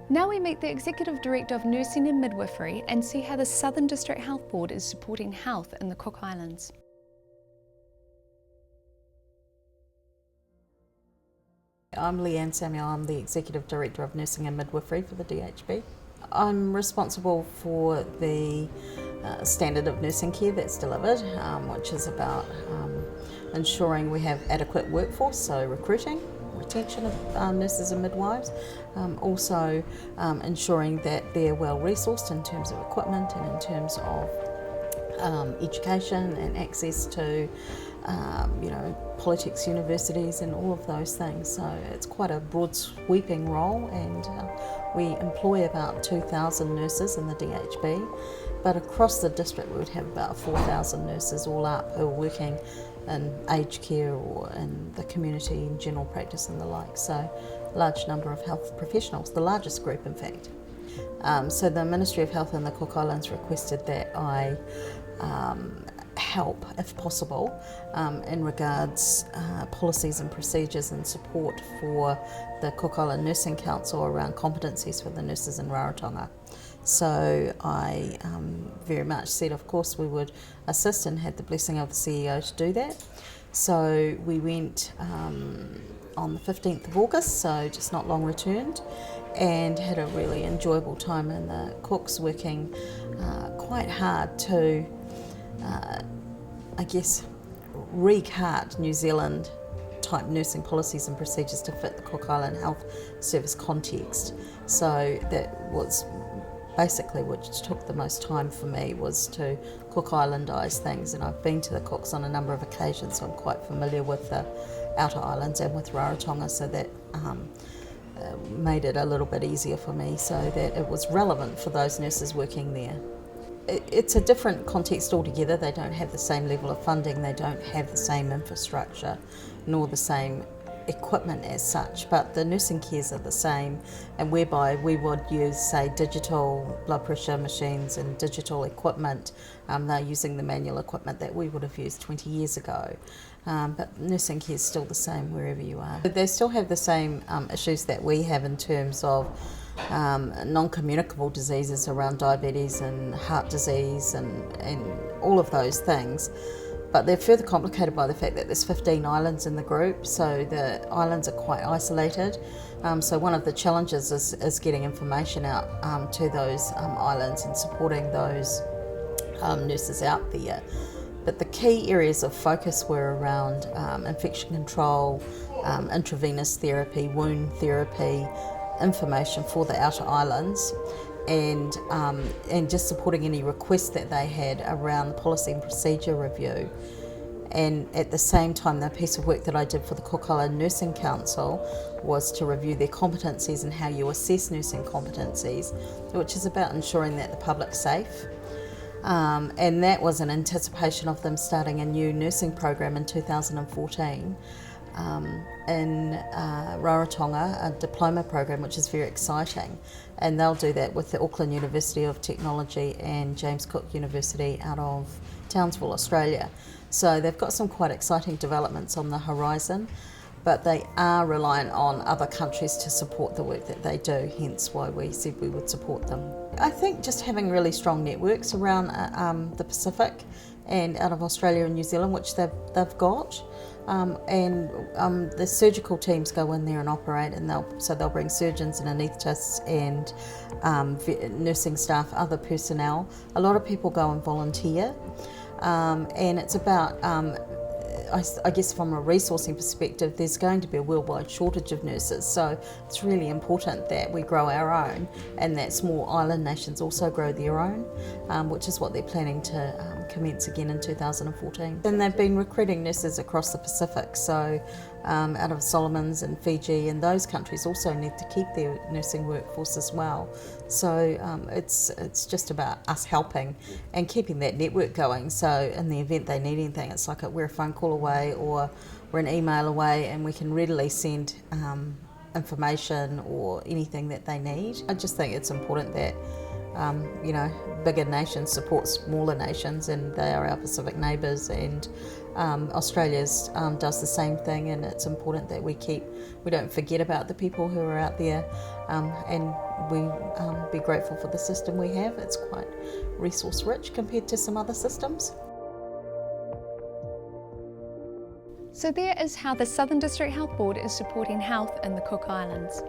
Now we meet the Executive Director of Nursing and Midwifery and see how the Southern District Health Board is supporting health in the Cook Islands. I'm Leanne Samuel, I'm the Executive Director of Nursing and Midwifery for the DHB. I'm responsible for the standard of nursing care that's delivered, which is about ensuring we have adequate workforce, so recruiting, retention of nurses and midwives, also ensuring that they're well resourced in terms of equipment and in terms of education and access to politics, universities and all of those things. So it's quite a broad sweeping role, and we employ about 2,000 nurses in the DHB, but across the district we would have about 4,000 nurses all up who are working in aged care or in the community in general practice and the like. So a large number of health professionals, the largest group in fact. So the Ministry of Health in the Cook Islands requested that I help, if possible, in regards policies and procedures and support for the Cook Island Nursing Council around competencies for the nurses in Rarotonga. So I very much said, of course, we would assist and had the blessing of the CEO to do that. So we went on the 15th of August, so just not long returned, and had a really enjoyable time in the Cooks, working quite hard to recart New Zealand type nursing policies and procedures to fit the Cook Island Health Service context. So that was basically what took the most time for me, was to Cook Islandise things, and I've been to the Cooks on a number of occasions, so I'm quite familiar with the outer islands and with Rarotonga, so that made it a little bit easier for me so that it was relevant for those nurses working there. It's a different context altogether. They don't have the same level of funding, they don't have the same infrastructure, nor the same equipment as such, but the nursing cares are the same, and whereby we would use, say, digital blood pressure machines and digital equipment. They're using the manual equipment that we would have used 20 years ago, but nursing care is still the same wherever you are. They still have the same issues that we have in terms of non-communicable diseases around diabetes and heart disease and all of those things. But they're further complicated by the fact that there's 15 islands in the group, so the islands are quite isolated. So one of the challenges is getting information out to those islands and supporting those nurses out there. But the key areas of focus were around infection control, intravenous therapy, wound therapy, information for the outer islands, and just supporting any requests that they had around the policy and procedure review. And at the same time, the piece of work that I did for the Cook Island Nursing Council was to review their competencies and how you assess nursing competencies, which is about ensuring that the public's safe. And that was in anticipation of them starting a new nursing program in 2014 in Rarotonga, a diploma program, which is very exciting, and they'll do that with the Auckland University of Technology and James Cook University out of Townsville, Australia. So they've got some quite exciting developments on the horizon, but they are reliant on other countries to support the work that they do, hence why we said we would support them. I think just having really strong networks around the Pacific and out of Australia and New Zealand, which they've got, and the surgical teams go in there and operate, and they'll bring surgeons and anaesthetists and nursing staff, other personnel. A lot of people go and volunteer, and it's about I guess from a resourcing perspective, there's going to be a worldwide shortage of nurses, so it's really important that we grow our own and that small island nations also grow their own, which is what they're planning to commence again in 2014. And they've been recruiting nurses across the Pacific, so out of Solomons and Fiji, and those countries also need to keep their nursing workforce as well. So it's just about us helping and keeping that network going, so in the event they need anything, it's like we're a phone call away or we're an email away, and we can readily send information or anything that they need. I just think it's important that you know, bigger nations support smaller nations, and they are our Pacific neighbours, and Australia's does the same thing, and it's important that we don't forget about the people who are out there, and we be grateful for the system we have. It's quite resource rich compared to some other systems. So there is how the Southern District Health Board is supporting health in the Cook Islands.